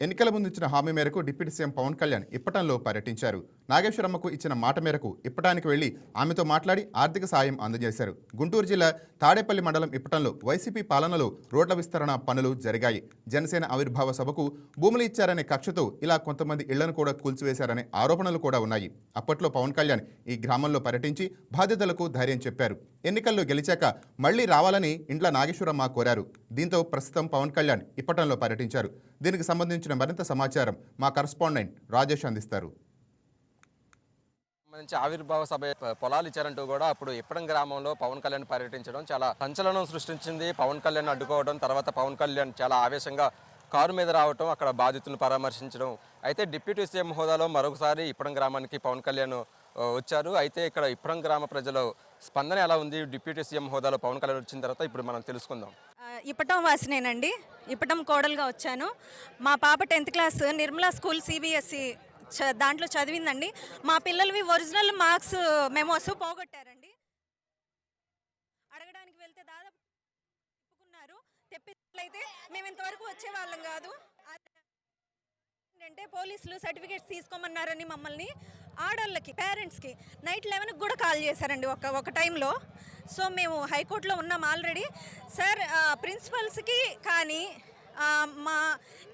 ఎన్నికల ముందు ఇచ్చిన హామీ మేరకు డిప్యూటీ సీఎం పవన్ కళ్యాణ్ ఇప్పటంలో పర్యటించారు. నాగేశ్వరమ్మకు ఇచ్చిన మాట మేరకు ఇప్పటానికి వెళ్లి ఆమెతో మాట్లాడి ఆర్థిక సాయం అందజేశారు. గుంటూరు జిల్లా తాడేపల్లి మండలం ఇప్పటంలో వైసీపీ పాలనలో రోడ్ల విస్తరణ పనులు జరిగాయి. జనసేన ఆవిర్భావ సభకు భూములు ఇచ్చారనే కక్షతో ఇలా కొంతమంది ఇళ్లను కూడా కూల్చివేశారనే ఆరోపణలు కూడా ఉన్నాయి. అప్పట్లో పవన్ కళ్యాణ్ ఈ గ్రామంలో పర్యటించి బాధితులకు ధైర్యం చెప్పారు. ఎన్నికల్లో గెలిచాక మళ్లీ రావాలని ఇండ్ల నాగేశ్వరమ్మ కోరారు. దీంతో ప్రస్తుతం పవన్ కళ్యాణ్ ఇప్పటంలో పర్యటించారు. దీనికి సంబంధించిన మరింత సమాచారం మా కరెస్పాండెంట్ రాజేష్ అందిస్తారు. నుంచి ఆవిర్భావ సభ పొలాలు ఇచ్చారంటూ కూడా అప్పుడు ఇప్పడం గ్రామంలో పవన్ కళ్యాణ్ పర్యటించడం చాలా సంచలనం సృష్టించింది. పవన్ కళ్యాణ్ అడ్డుకోవడం, తర్వాత పవన్ కళ్యాణ్ చాలా ఆవేశంగా కారు మీద రావడం, అక్కడ బాధితులను పరామర్శించడం. అయితే డిప్యూటీ సీఎం హోదాలో మరొకసారి ఇప్పడం గ్రామానికి పవన్ కళ్యాణ్ వచ్చారు. అయితే ఇక్కడ ఇప్పడం గ్రామ ప్రజల స్పందన ఎలా ఉంది డిప్యూటీ సీఎం హోదాలో పవన్ కళ్యాణ్ వచ్చిన తర్వాత ఇప్పుడు మనం తెలుసుకుందాం. ఇప్పటం వాసినేనండి. ఇప్పటం కోడలుగా వచ్చాను. మా పాప 10th class Nirmala school CBSE దాంట్లో చదివిందండి. మా పిల్లలవి ఒరిజినల్ మార్క్స్ మెమోస్ పోగొట్టారండి. అడగడానికి వెళ్తే దాదాపు చెప్పుకున్నారు. తెప్పితే మేము ఇంతవరకు వచ్చేవాళ్ళం కాదు. అంటే పోలీసులు సర్టిఫికేట్స్ తీసుకోమన్నారని మమ్మల్ని ఆడవాళ్ళకి పేరెంట్స్కి నైట్ 11కి కూడా కాల్ చేశారండి ఒక టైంలో. సో మేము హైకోర్టులో ఉన్నాం ఆల్రెడీ. సార్ ప్రిన్సిపల్స్కి కానీ మా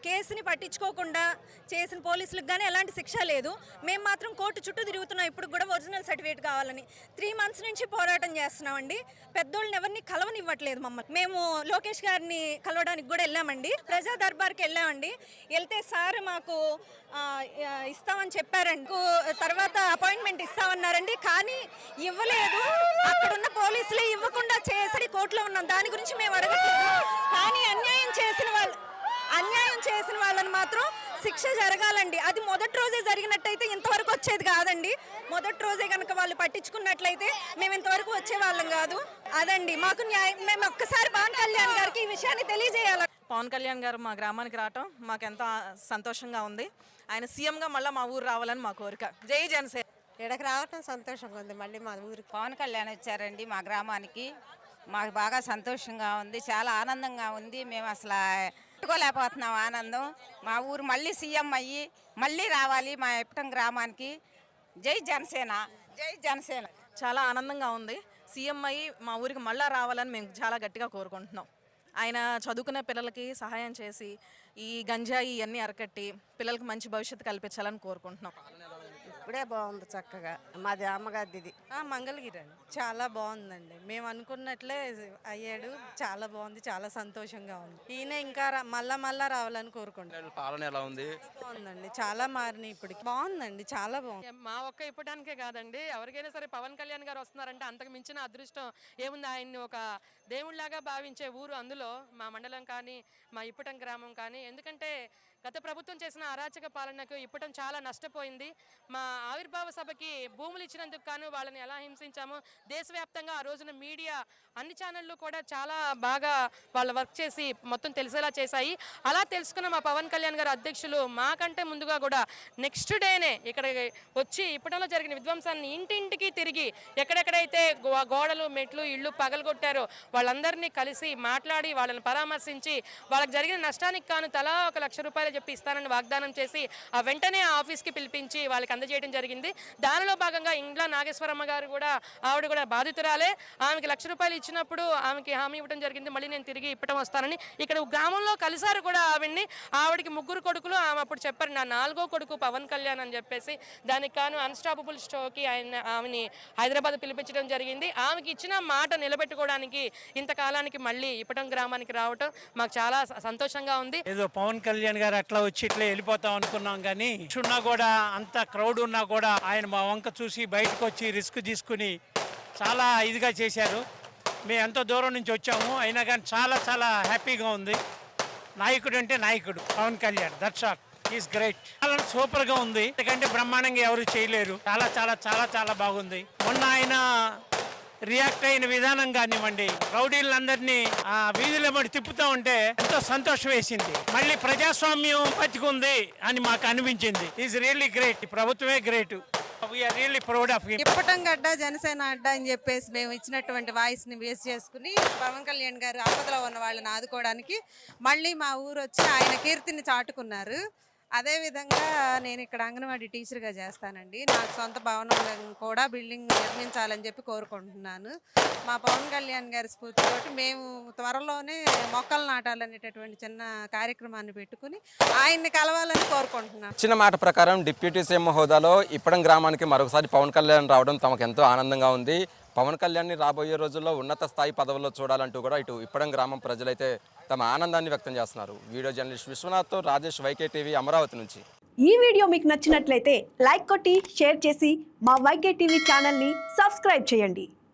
కేసుని పట్టించుకోకుండా చేసిన పోలీసులకు కానీ ఎలాంటి శిక్ష లేదు. మేము మాత్రం కోర్టు చుట్టూ తిరుగుతున్నాం. ఇప్పుడు కూడా ఒరిజినల్ సర్టిఫికేట్ కావాలని 3 months నుంచి పోరాటం చేస్తున్నామండి. పెద్దోళ్ళని ఎవరిని కలవనివ్వట్లేదు మమ్మల్ని. మేము లోకేష్ గారిని కలవడానికి కూడా వెళ్ళామండి. ప్రజా దర్బార్కి వెళ్ళామండి. వెళ్తే సార్ మాకు ఇస్తామని చెప్పారండి. తర్వాత అపాయింట్మెంట్ ఇస్తామన్నారండి, కానీ ఇవ్వలేదు. అక్కడున్న పోలీసులే ఇవ్వకుండా చేసి కోర్టులో ఉన్నాం. దాని గురించి మేము అడగట్లేదు. కానీ అన్యాయం చేసిన వాళ్ళని మాత్రం శిక్ష జరగాలండి. అది మొదటి రోజే జరిగినట్టయితే ఇంతవరకు వచ్చేది కాదండి. మొదటి రోజే కనుక వాళ్ళు పట్టించుకున్నట్లయితే మేము ఇంతవరకు వచ్చే వాళ్ళం కాదు. అదండి మాకు న్యాయం. మేము ఒక్కసారి పవన్ కళ్యాణ్ గారికి ఈ విషయాన్ని తెలియజేయాలి. పవన్ కళ్యాణ్ గారు మా గ్రామానికి రావటం మాకెంతో సంతోషంగా ఉంది. ఆయన సీఎంగా మళ్ళీ మా ఊరు రావాలని మా కోరిక. జై జనసేన. ఇక్కడికి రావటం సంతోషంగా ఉంది. మళ్ళీ మా ఊరికి పవన్ కళ్యాణ్ వచ్చారండి మా గ్రామానికి. మాకు బాగా సంతోషంగా ఉంది, చాలా ఆనందంగా ఉంది. మేము అసలు పెట్టుకోలేకపోతున్నాం ఆనందం. మా ఊరు మళ్ళీ సీఎం అయ్యి మళ్ళీ రావాలి మా ఇప్పటం గ్రామానికి. జై జనసేన, జై జనసేన. చాలా ఆనందంగా ఉంది. సీఎం అయ్యి మా ఊరికి మళ్ళీ రావాలని మేము చాలా గట్టిగా కోరుకుంటున్నాం. ఆయన చదువుకునే పిల్లలకి సహాయం చేసి ఈ గంజాయి ఇవన్నీ అరకట్టి పిల్లలకి మంచి భవిష్యత్తు కల్పించాలని కోరుకుంటున్నాం. ఇప్పుడే బాగుంది చక్కగా. మాది అమ్మగారిది మంగళగిరి అండి. చాలా బాగుందండి. మేము అనుకున్నట్లే అయ్యాడు. చాలా బాగుంది, చాలా సంతోషంగా ఉంది. ఈయన ఇంకా మళ్ళా రావాలని కోరుకుంటాను. పాలన ఎలా ఉంది? బాగుందండి, చాలా మారినాయి. ఇప్పటికి బాగుందండి, చాలా బాగుంది. మా ఒక్క ఇప్పటానికే కాదండి, ఎవరికైనా సరే పవన్ కళ్యాణ్ గారు వస్తున్నారంటే అంతకు మించిన అదృష్టం ఏముంది. ఆయన్ని ఒక దేవుళ్లాగా భావించే ఊరు అందులో మా మండలం కానీ మా ఇప్పటం గ్రామం కానీ. ఎందుకంటే గత ప్రభుత్వం చేసిన అరాచక పాలనకు ఇప్పటం చాలా నష్టపోయింది. మా ఆవిర్భావ సభకి భూములు ఇచ్చినందుకు గాను వాళ్ళని ఎలా హింసించామో దేశవ్యాప్తంగా ఆ రోజున మీడియా అన్ని ఛానళ్ళు కూడా చాలా బాగా వాళ్ళ వర్క్ చేసి మొత్తం తెలిసేలా చేశాయి. అలా తెలుసుకున్న మా పవన్ కళ్యాణ్ గారు అధ్యక్షులు మాకంటే ముందుగా కూడా నెక్స్ట్ డేనే ఇక్కడ వచ్చి ఇప్పటంలో జరిగిన విధ్వంసాన్ని ఇంటింటికి తిరిగి ఎక్కడెక్కడైతే గోడలు మెట్లు ఇళ్ళు పగలగొట్టారో వాళ్ళందరినీ కలిసి మాట్లాడి వాళ్ళని పరామర్శించి వాళ్ళకి జరిగిన నష్టానికి కాను తలా 1 లక్ష రూపాయలు చెప్పి ఇస్తానని వాగ్దానం చేసి ఆ వెంటనే ఆ ఆఫీస్కి పిలిపించి వాళ్ళకి అందజేయడం జరిగింది. దానిలో భాగంగా ఇండ్ల నాగేశ్వరమ్మ గారు కూడా ఆవిడ కూడా బాధితురాలే. ఆమెకి 1 లక్ష రూపాయలు ఇచ్చినప్పుడు ఆమెకి హామీ ఇవ్వడం జరిగింది, మళ్ళీ నేను తిరిగి ఇప్పటం వస్తానని. ఇక్కడ గ్రామంలో కలిసారు కూడా ఆవిడ్ని. ఆవిడకి 3 కొడుకులు. ఆమె అప్పుడు చెప్పారు నా 4వ కొడుకు పవన్ కళ్యాణ్ అని చెప్పేసి. దానికి కాను అన్స్టాపబుల్ షోకి ఆమెని హైదరాబాద్ పిలిపించడం జరిగింది. ఆమెకి ఇచ్చిన మాట నిలబెట్టుకోవడానికి ఇంతకాలానికి మళ్ళీ ఇప్పటం గ్రామానికి రావటం మాకు చాలా సంతోషంగా ఉంది. ఏదో పవన్ కళ్యాణ్ గారు అట్లా వచ్చి ఇట్లా వెళ్ళిపోతాం అనుకున్నాం, కానీ ఉన్నా కూడా అంత క్రౌడ్ ఉన్నా కూడా ఆయన మా వంక చూసి బయటకు వచ్చి రిస్క్ తీసుకుని చాలా ఇదిగా చేశారు. మేము ఎంతో దూరం నుంచి వచ్చాము, అయినా కానీ చాలా చాలా హ్యాపీగా ఉంది. నాయకుడు అంటే నాయకుడు Pavan Kalyan. That's all. Is great. చాలా సూపర్గా ఉంది. ఎందుకంటే బ్రహ్మాండంగా ఎవరు చేయలేరు. చాలా చాలా చాలా చాలా బాగుంది. మొన్న ఆయన రియాక్ట్ అయిన విధానం కానివ్వండి, రౌడీలందరినీ ఆ వీధుల మడి తిప్పుతూ ఉంటే ఎంతో సంతోషం వేసింది. మళ్ళీ ప్రజాస్వామ్యం బతికుంది అని మాకు అనిపించింది. Is really great. ప్రభుత్వమే great. We're really proud of him. Ippatam గడ్డ జనసేన అడ్డ అని చెప్పేసి మేము ఇచ్చినటువంటి వాయిస్ని బేస్ చేసుకుని పవన్ కళ్యాణ్ గారు ఆపదలో ఉన్న వాళ్ళని ఆదుకోవడానికి మళ్ళీ మా ఊరు వచ్చి ఆయన కీర్తిని చాటుకున్నారు. అదేవిధంగా నేను ఇక్కడ అంగన్వాడీ టీచర్గా చేస్తానండి. నాకు సొంత భవనం కూడా బిల్డింగ్ నిర్మించాలని చెప్పి కోరుకుంటున్నాను. మా పవన్ కళ్యాణ్ గారి స్ఫూర్తితోటి మేము త్వరలోనే మొక్కలు నాటాలనేటటువంటి చిన్న కార్యక్రమాన్ని పెట్టుకుని ఆయన్ని కలవాలని కోరుకుంటున్నాను. ఇచ్చిన మాట ప్రకారం డిప్యూటీ సీఎం హోదాలో ఇప్పడం గ్రామానికి మరొకసారి పవన్ కళ్యాణ్ రావడం తమకు ఎంతో ఆనందంగా ఉంది. పవన్ కళ్యాణ్ని రాబోయే రోజుల్లో ఉన్నత స్థాయి పదవుల్లో చూడాలంటూ కూడా ఇటు ఇప్పడం గ్రామం ప్రజలైతే తమ ఆనందాన్ని వ్యక్తం చేస్తున్నారు. వీడియో జర్నలిస్ట్ విశ్వనాథ్తో రాజేష్, వైకే టీవీ, అమరావతి నుంచి. ఈ వీడియో మీకు నచ్చినట్లయితే లైక్ కొట్టి షేర్ చేసి మా వైకే టీవీ ఛానల్ని సబ్స్క్రైబ్ చేయండి.